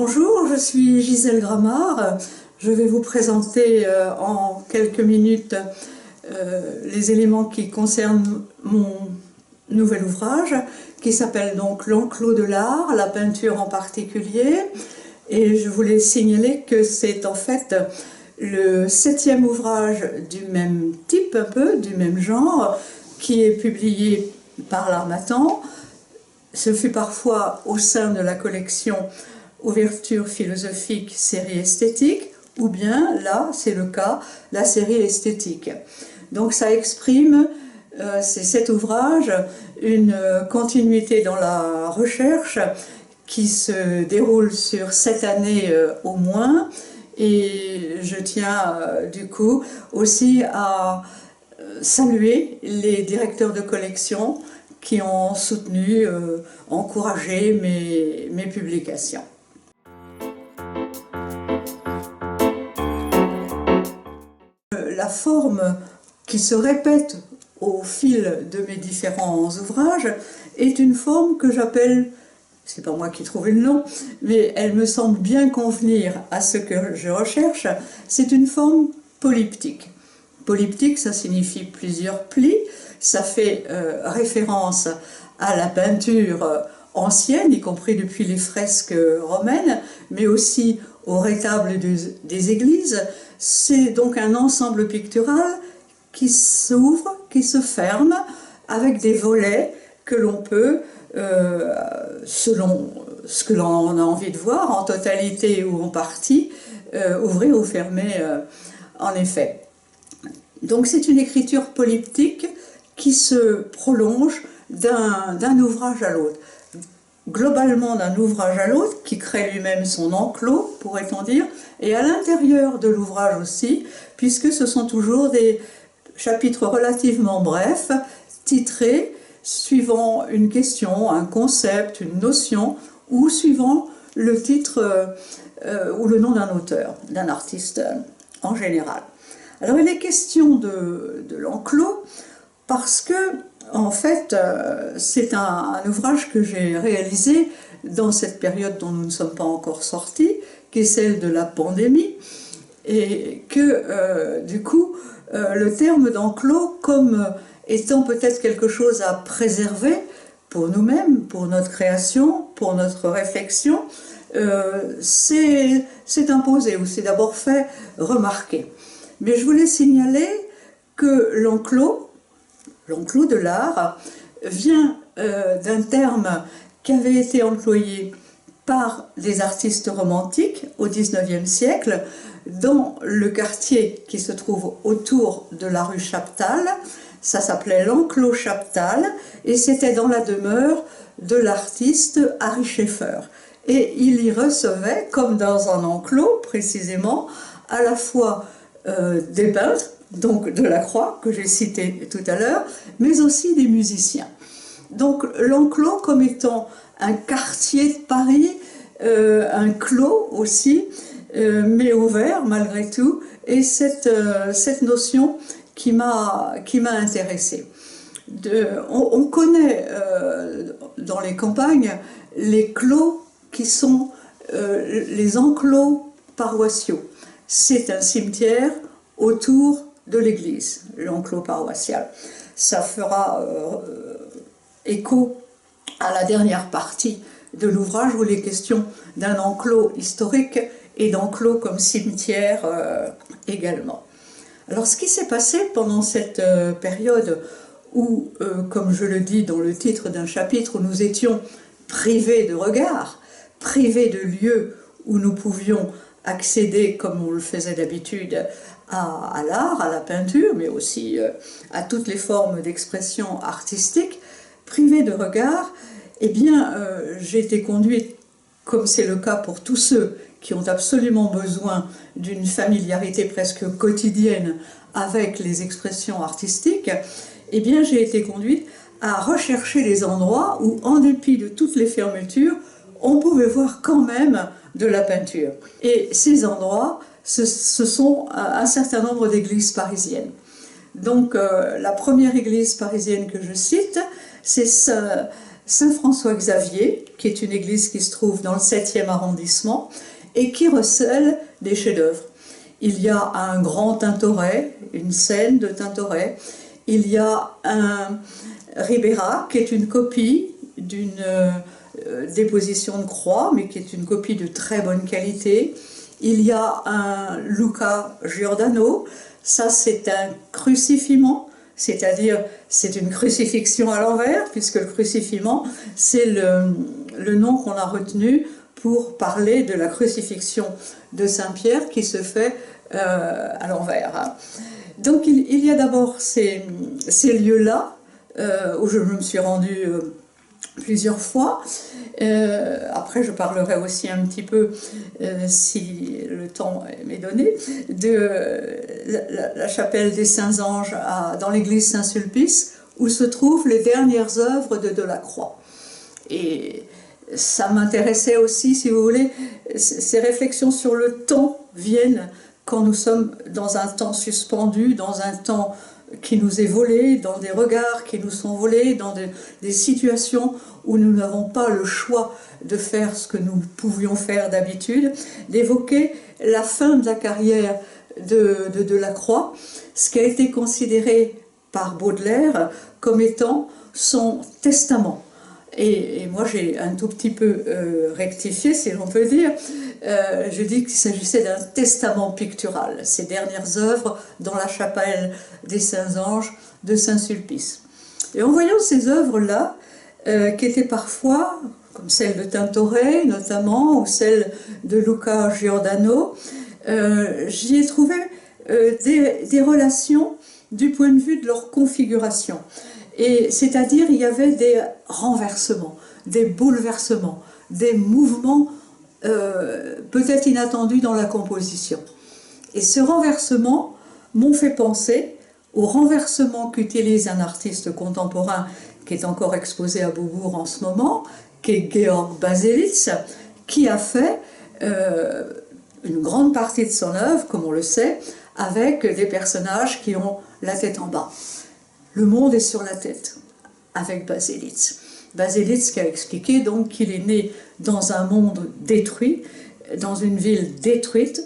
Bonjour, je suis Gisèle Gramard. Je vais vous présenter en quelques minutes les éléments qui concernent mon nouvel ouvrage, qui s'appelle donc L'enclos de l'art, la peinture en particulier. Et je voulais signaler que c'est en fait le 7e ouvrage du même type, un peu, du même genre, qui est publié par l'Harmattan. Ce fut parfois au sein de la collection Ouverture philosophique, série esthétique, ou bien, là, c'est le cas, la série esthétique. Donc ça exprime, c'est cet ouvrage, une continuité dans la recherche qui se déroule sur 7 années au moins, et je tiens du coup aussi à saluer les directeurs de collection qui ont soutenu, encouragé mes publications. La forme qui se répète au fil de mes différents ouvrages est une forme que j'appelle, c'est pas moi qui ai trouvé le nom, mais elle me semble bien convenir à ce que je recherche, c'est une forme polyptyque. Polyptyque, ça signifie plusieurs plis, ça fait référence à la peinture ancienne, y compris depuis les fresques romaines, mais aussi aux rétables des églises. C'est donc un ensemble pictural qui s'ouvre, qui se ferme, avec des volets que l'on peut, selon ce que l'on a envie de voir, en totalité ou en partie, ouvrir ou fermer en effet. Donc c'est une écriture polyptyque qui se prolonge d'un ouvrage à l'autre. Globalement d'un ouvrage à l'autre, qui crée lui-même son enclos, pourrait-on dire, et à l'intérieur de l'ouvrage aussi, puisque ce sont toujours des chapitres relativement brefs, titrés, suivant une question, un concept, une notion, ou suivant le titre ou le nom d'un auteur, d'un artiste en général. Alors il est question de l'enclos parce que, en fait, c'est un ouvrage que j'ai réalisé dans cette période dont nous ne sommes pas encore sortis, qui est celle de la pandémie, et que, du coup, le terme d'enclos, comme étant peut-être quelque chose à préserver pour nous-mêmes, pour notre création, pour notre réflexion, c'est imposé ou c'est d'abord fait remarquer. Mais je voulais signaler que l'enclos de l'art, vient d'un terme qui avait été employé par des artistes romantiques au XIXe siècle dans le quartier qui se trouve autour de la rue Chaptal. Ça s'appelait l'enclos Chaptal et c'était dans la demeure de l'artiste Ary Scheffer. Et il y recevait, comme dans un enclos précisément, à la fois des peintres, donc de la Croix, que j'ai cité tout à l'heure, mais aussi des musiciens. Donc l'enclos comme étant un quartier de Paris, un clos aussi, mais ouvert malgré tout, et cette notion qui m'a intéressée. On connaît dans les campagnes les clos qui sont les enclos paroissiaux. C'est un cimetière autour de l'église, l'enclos paroissial. Ça fera écho à la dernière partie de l'ouvrage où il est question d'un enclos historique et d'enclos comme cimetière également. Alors ce qui s'est passé pendant cette période où, comme je le dis dans le titre d'un chapitre, où nous étions privés de regard, privés de lieux où nous pouvions accéder, comme on le faisait d'habitude, à l'art, à la peinture, mais aussi à toutes les formes d'expression artistique, privée de regard, eh bien, j'ai été conduite, comme c'est le cas pour tous ceux qui ont absolument besoin d'une familiarité presque quotidienne avec les expressions artistiques, eh bien, j'ai été conduite à rechercher les endroits où, en dépit de toutes les fermetures, on pouvait voir quand même de la peinture. Et ces endroits, ce sont un certain nombre d'églises parisiennes. Donc la première église parisienne que je cite, c'est Saint-François-Xavier, qui est une église qui se trouve dans le 7e arrondissement et qui recèle des chefs-d'œuvre. Il y a un grand Tintoret, une scène de Tintoret. Il y a un Ribera, qui est une copie d'une déposition de croix, mais qui est une copie de très bonne qualité. Il y a un Luca Giordano, ça c'est un crucifiement, c'est-à-dire c'est une crucifixion à l'envers, puisque le crucifiement c'est le nom qu'on a retenu pour parler de la crucifixion de Saint-Pierre qui se fait à l'envers. Donc il y a d'abord ces lieux-là où je me suis rendue plusieurs fois. Après, je parlerai aussi un petit peu, si le temps m'est donné, de la chapelle des Saints-Anges dans l'église Saint-Sulpice, où se trouvent les dernières œuvres de Delacroix. Et ça m'intéressait aussi, si vous voulez, ces réflexions sur le temps viennent quand nous sommes dans un temps suspendu, dans un temps qui nous est volé, dans des regards qui nous sont volés, dans des situations où nous n'avons pas le choix de faire ce que nous pouvions faire d'habitude, d'évoquer la fin de la carrière de Delacroix, ce qui a été considéré par Baudelaire comme étant son testament. Et moi j'ai un tout petit peu rectifié, si l'on peut dire, je dis qu'il s'agissait d'un testament pictural, ces dernières œuvres dans la chapelle des Saints-Anges de Saint-Sulpice. Et en voyant ces œuvres-là, qui étaient parfois, comme celle de Tintoret notamment, ou celle de Luca Giordano, j'y ai trouvé des relations du point de vue de leur configuration. Et c'est-à-dire, il y avait des renversements, des bouleversements, des mouvements peut-être inattendus dans la composition. Et ce renversement m'ont fait penser au renversement qu'utilise un artiste contemporain qui est encore exposé à Beaubourg en ce moment, qui est Georg Baselitz, qui a fait une grande partie de son œuvre, comme on le sait, avec des personnages qui ont la tête en bas. Le monde est sur la tête, avec Baselitz. Baselitz qui a expliqué donc qu'il est né dans un monde détruit, dans une ville détruite.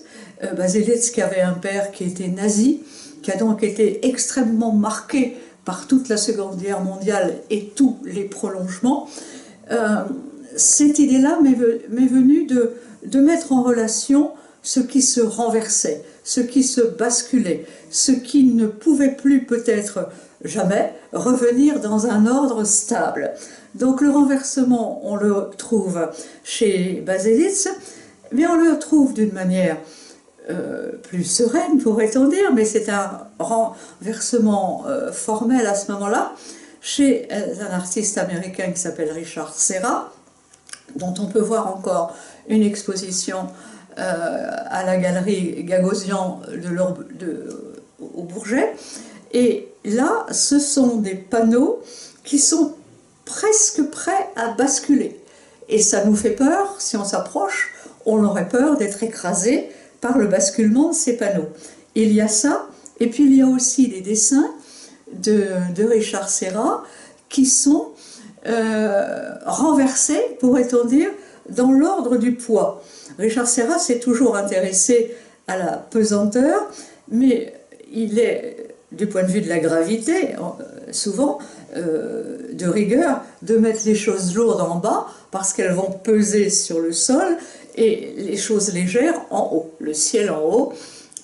Baselitz qui avait un père qui était nazi, qui a donc été extrêmement marqué par toute la Seconde Guerre mondiale et tous les prolongements. Cette idée-là m'est venue de mettre en relation ce qui se renversait, ce qui se basculait, ce qui ne pouvait plus peut-être jamais revenir dans un ordre stable. Donc le renversement, on le trouve chez Baselitz, mais on le trouve d'une manière plus sereine, pourrait-on dire, mais c'est un renversement formel à ce moment-là, chez un artiste américain qui s'appelle Richard Serra, dont on peut voir encore une exposition à la galerie Gagosian au Bourget. Et là, ce sont des panneaux qui sont presque prêts à basculer. Et ça nous fait peur, si on s'approche, on aurait peur d'être écrasé par le basculement de ces panneaux. Il y a ça, et puis il y a aussi des dessins de Richard Serra qui sont renversés, pourrait-on dire, dans l'ordre du poids. Richard Serra s'est toujours intéressé à la pesanteur, mais il est, du point de vue de la gravité, souvent de rigueur, de mettre les choses lourdes en bas parce qu'elles vont peser sur le sol et les choses légères en haut, le ciel en haut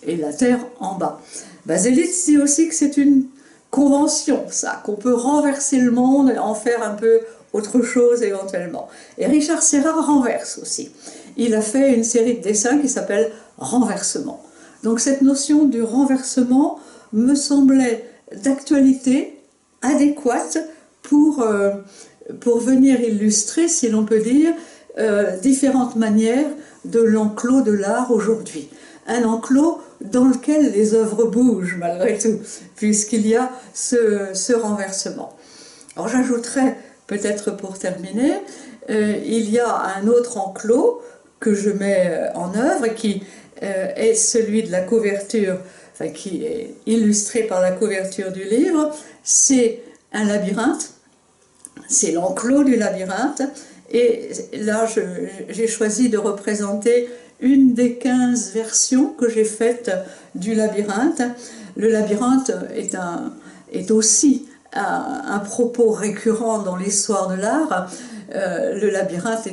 et la terre en bas. Baselitz dit aussi que c'est une convention, ça, qu'on peut renverser le monde et en faire un peu autre chose éventuellement. Et Richard Serra renverse aussi. Il a fait une série de dessins qui s'appelle Renversement. Donc cette notion du renversement me semblait d'actualité, adéquate pour venir illustrer, si l'on peut dire, différentes manières de l'enclos de l'art aujourd'hui. Un enclos dans lequel les œuvres bougent malgré tout, puisqu'il y a ce renversement. Alors j'ajouterais, peut-être pour terminer, il y a un autre enclos que je mets en œuvre, qui est celui de la couverture, enfin qui est illustré par la couverture du livre. C'est un labyrinthe c'est l'enclos du labyrinthe. Et là, j'ai choisi de représenter une des 15 versions que j'ai faites du labyrinthe. Le labyrinthe est aussi un propos récurrent dans l'histoire de l'art. Le labyrinthe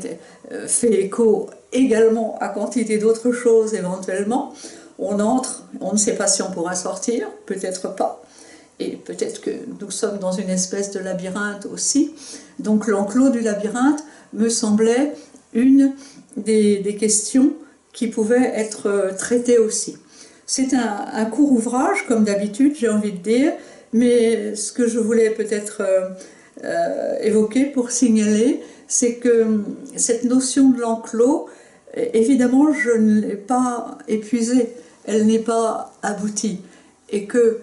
fait écho également à quantité d'autres choses éventuellement. On entre, on ne sait pas si on pourra sortir, peut-être pas. Et peut-être que nous sommes dans une espèce de labyrinthe aussi. Donc l'enclos du labyrinthe me semblait une des questions qui pouvaient être traitées aussi. C'est un court ouvrage, comme d'habitude, j'ai envie de dire, mais ce que je voulais peut-être évoquer pour signaler, c'est que cette notion de l'enclos, évidemment, je ne l'ai pas épuisée, elle n'est pas aboutie, et que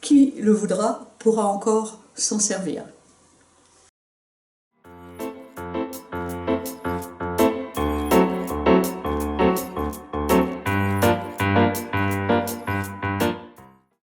qui le voudra pourra encore s'en servir.